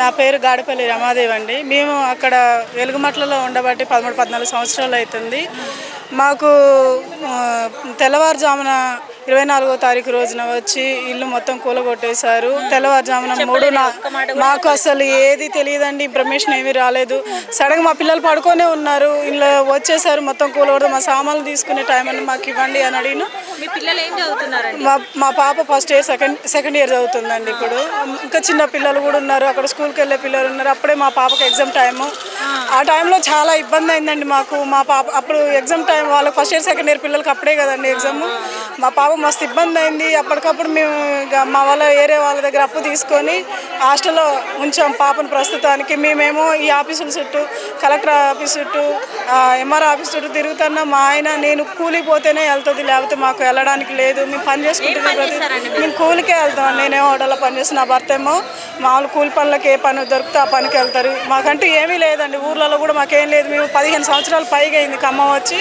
నా పేరు గాడిపల్లి రమాదేవి అండి. మేము అక్కడ వెలుగుమట్లలో ఉండబట్టి 13, 14 సంవత్సరాలు అవుతుంది. మాకు తెల్లవారుజామున 24వ తారీఖు రోజున వచ్చి ఇల్లు మొత్తం కూలగొట్టేశారు. తెల్లవారుజామున మాకు అసలు ఏది తెలియదండి, ఇన్ఫర్మేషన్ ఏమీ రాలేదు. సడన్గా మా పిల్లలు పడుకొనే ఉన్నారు, ఇంట్లో వచ్చేసారు, మొత్తం కూలగొడదు. మా సామాన్లు తీసుకునే టైం అని మాకు ఇవ్వండి అని అడిగిన. మా పాప ఫస్ట్ ఇయర్ సెకండ్ ఇయర్ చదువుతుందండి. ఇప్పుడు ఇంకా చిన్న పిల్లలు కూడా ఉన్నారు, అక్కడ స్కూల్కి వెళ్ళే పిల్లలు ఉన్నారు. అప్పుడే మా పాపకు ఎగ్జామ్ టైము. ఆ టైంలో చాలా ఇబ్బంది అయిందండి మాకు. మా పాప అప్పుడు ఎగ్జామ్ టైం, వాళ్ళకి ఫస్ట్ ఇయర్ సెకండ్ ఇయర్ పిల్లలకి అప్పుడే కదండి ఎగ్జామ్. మా పాప మస్తు ఇబ్బంది అయింది. అప్పటికప్పుడు మేము మా ఏరే వాళ్ళ దగ్గర అప్పు తీసుకొని హాస్టల్లో ఉంచాం పాపను ప్రస్తుతానికి. మేమేమో ఈ ఆఫీసుల చుట్టూ, కలెక్టర్ ఆఫీస్ చుట్టూ, ఎంఆర్ ఆఫీస్ చుట్టూ తిరుగుతున్నా. మా ఆయన నేను కూలికి పోతేనే వెళ్తుంది, లేకపోతే మాకు వెళ్ళడానికి లేదు. మేము పని చేసుకుంటున్నాం, మేము కూలికే వెళ్తాం. నేనేమో హోటల్లో పని చేస్తాను, నా భర్త ఏమో మామూలు కూలి పనులకు ఏ పని దొరికితే ఆ పనికి వెళ్తారు. మాకంటూ ఏమీ లేదండి, ఊర్లలో కూడా మాకేం లేదు. మేము 15 సంవత్సరాలు పైగా అయింది ఖమ్మం వచ్చి.